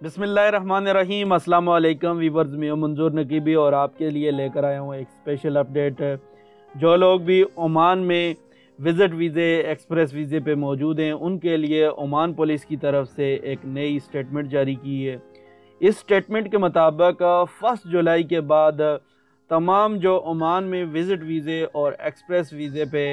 बिस्मिल्लाहिर्रहमानिर्रहीम। अस्सलाम वालेकुम वीवर्स, मैं मंजूर नकीबी और आपके लिए लेकर आया हूँ एक स्पेशल अपडेट। जो लोग भी ओमान में विज़िट वीज़े, एक्सप्रेस वीज़े पे मौजूद हैं, उनके लिए ओमान पुलिस की तरफ से एक नई स्टेटमेंट जारी की है। इस स्टेटमेंट के मुताबिक 1 जुलाई के बाद तमाम जो ओमान में विज़िट वीज़े और एक्सप्रेस वीज़े पे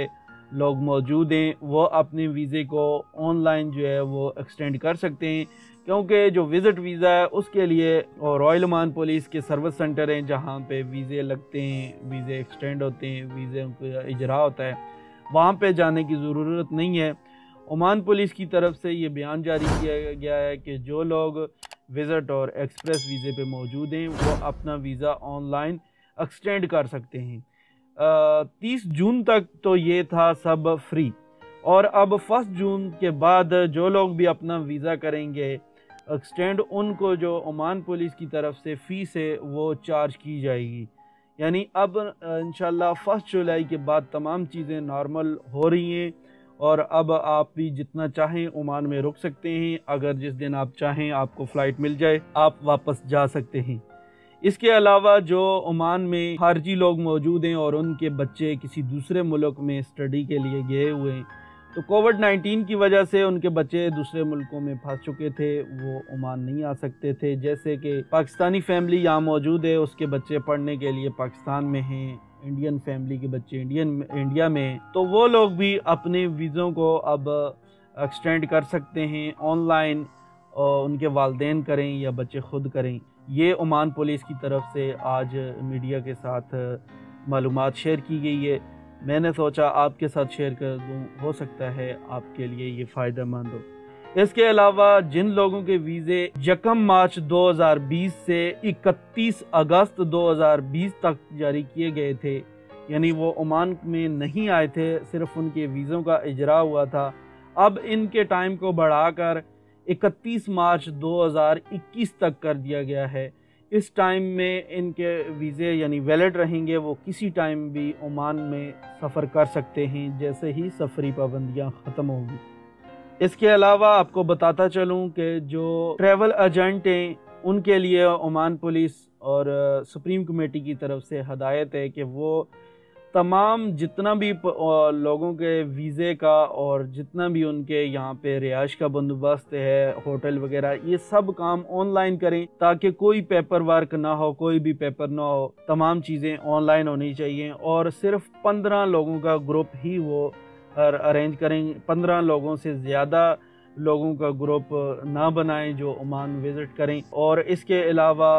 लोग मौजूद हैं, वो अपने वीज़े को ऑनलाइन जो है वो एक्सटेंड कर सकते हैं, क्योंकि जो विज़िट वीज़ा है उसके लिए और रॉयल ओमान पुलिस के सर्विस सेंटर हैं जहाँ पे वीज़े लगते हैं, वीज़े एक्सटेंड होते हैं, वीज़े का इजरा होता है, वहाँ पे जाने की ज़रूरत नहीं है। ओमान पुलिस की तरफ से ये बयान जारी किया गया है कि जो लोग विज़िट और एक्सप्रेस वीज़े पे मौजूद हैं वो अपना वीज़ा ऑनलाइन एक्सटेंड कर सकते हैं। 30 जून तक तो ये था सब फ्री, और अब 1 जून के बाद जो लोग भी अपना वीज़ा करेंगे एक्सटेंड, उनको जो ओमान पुलिस की तरफ से फ़ीस है वो चार्ज की जाएगी। यानी अब इंशाल्लाह 1 जुलाई के बाद तमाम चीज़ें नॉर्मल हो रही हैं, और अब आप भी जितना चाहें ओमान में रुक सकते हैं। अगर जिस दिन आप चाहें आपको फ़्लाइट मिल जाए, आप वापस जा सकते हैं। इसके अलावा जो ओमान में खारजी लोग मौजूद हैं और उनके बच्चे किसी दूसरे मुल्क में स्टडी के लिए गए हुए हैं, तो कोविड-19 की वजह से उनके बच्चे दूसरे मुल्कों में फंस चुके थे, वो ओमान नहीं आ सकते थे। जैसे कि पाकिस्तानी फैमिली यहाँ मौजूद है, उसके बच्चे पढ़ने के लिए पाकिस्तान में हैं, इंडियन फैमिली के बच्चे इंडिया में हैं, तो वो लोग भी अपने वीज़ों को अब एक्सटेंड कर सकते हैं ऑनलाइन, और उनके वालिदैन करें या बच्चे खुद करें। ये ओमान पुलिस की तरफ से आज मीडिया के साथ मालूमात शेयर की गई है। मैंने सोचा आपके साथ शेयर कर दूं, हो सकता है आपके लिए ये फ़ायदा मंद हो। इसके अलावा जिन लोगों के वीज़े 1 मार्च 2020 से 31 अगस्त 2020 तक जारी किए गए थे, यानी वो ओमान में नहीं आए थे, सिर्फ उनके वीज़ों का इजरा हुआ था, अब इनके टाइम को बढ़ाकर 31 मार्च 2021 तक कर दिया गया है। इस टाइम में इनके वीज़े यानी वैलिड रहेंगे, वो किसी टाइम भी ओमान में सफ़र कर सकते हैं जैसे ही सफरी पाबंदियां ख़त्म होगी। इसके अलावा आपको बताता चलूं कि जो ट्रैवल एजेंट हैं उनके लिए ओमान पुलिस और सुप्रीम कमेटी की तरफ से हदायत है कि वो तमाम जितना भी लोगों के वीज़े का और जितना भी उनके यहाँ पे रिहाइश का बंदोबस्त है, होटल वगैरह, ये सब काम ऑनलाइन करें ताकि कोई पेपर वर्क ना हो, कोई भी पेपर ना हो, तमाम चीज़ें ऑनलाइन होनी चाहिए। और सिर्फ 15 लोगों का ग्रुप ही वो अरेंज करें, 15 लोगों से ज़्यादा लोगों का ग्रुप ना बनाएं जो ओमान विज़िट करें। और इसके अलावा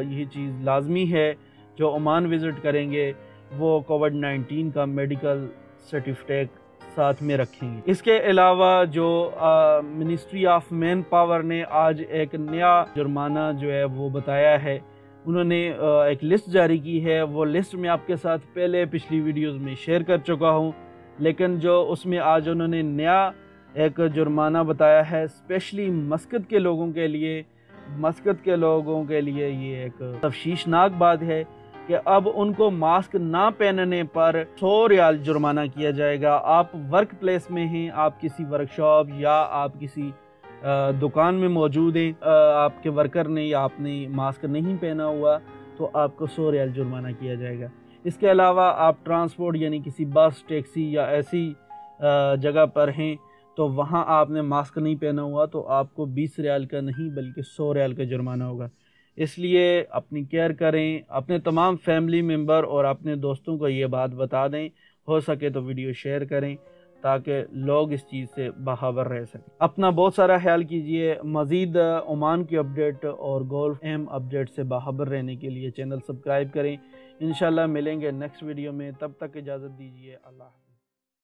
ये चीज़ लाजमी है, जो ओमान विज़िट करेंगे वो कोविड-19 का मेडिकल सर्टिफिकेट साथ में रखेंगे। इसके अलावा जो मिनिस्ट्री ऑफ मैन पावर ने आज एक नया जुर्माना जो है वो बताया है, उन्होंने एक लिस्ट जारी की है। वो लिस्ट मैं आपके साथ पहले पिछली वीडियोस में शेयर कर चुका हूं, लेकिन जो उसमें आज उन्होंने नया एक जुर्माना बताया है स्पेशली मस्कत के लोगों के लिए। मस्कत के लोगों के लिए ये एक तफशीशनाक बात है कि अब उनको मास्क ना पहनने पर 100 रियाल जुर्माना किया जाएगा। आप वर्क प्लेस में हैं, आप किसी वर्कशॉप या आप किसी दुकान में मौजूद हैं, आपके वर्कर ने या आपने मास्क नहीं पहना हुआ, तो आपको 100 रियाल जुर्माना किया जाएगा। इसके अलावा आप ट्रांसपोर्ट यानी किसी बस, टैक्सी या ऐसी जगह पर हैं, तो वहाँ आपने मास्क नहीं पहना हुआ, तो आपको 20 रियाल का नहीं बल्कि 100 रियाल का जुर्माना होगा। इसलिए अपनी केयर करें, अपने तमाम फैमिली मेम्बर और अपने दोस्तों को ये बात बता दें, हो सके तो वीडियो शेयर करें ताकि लोग इस चीज़ से बाखबर रह सकें। अपना बहुत सारा ख्याल कीजिए। मज़ीद ओमान की अपडेट और गोल्फ अहम अपडेट से बाखबर रहने के लिए चैनल सब्सक्राइब करें। इंशाल्लाह मिलेंगे नेक्स्ट वीडियो में, तब तक इजाज़त दीजिए। अल्लाह।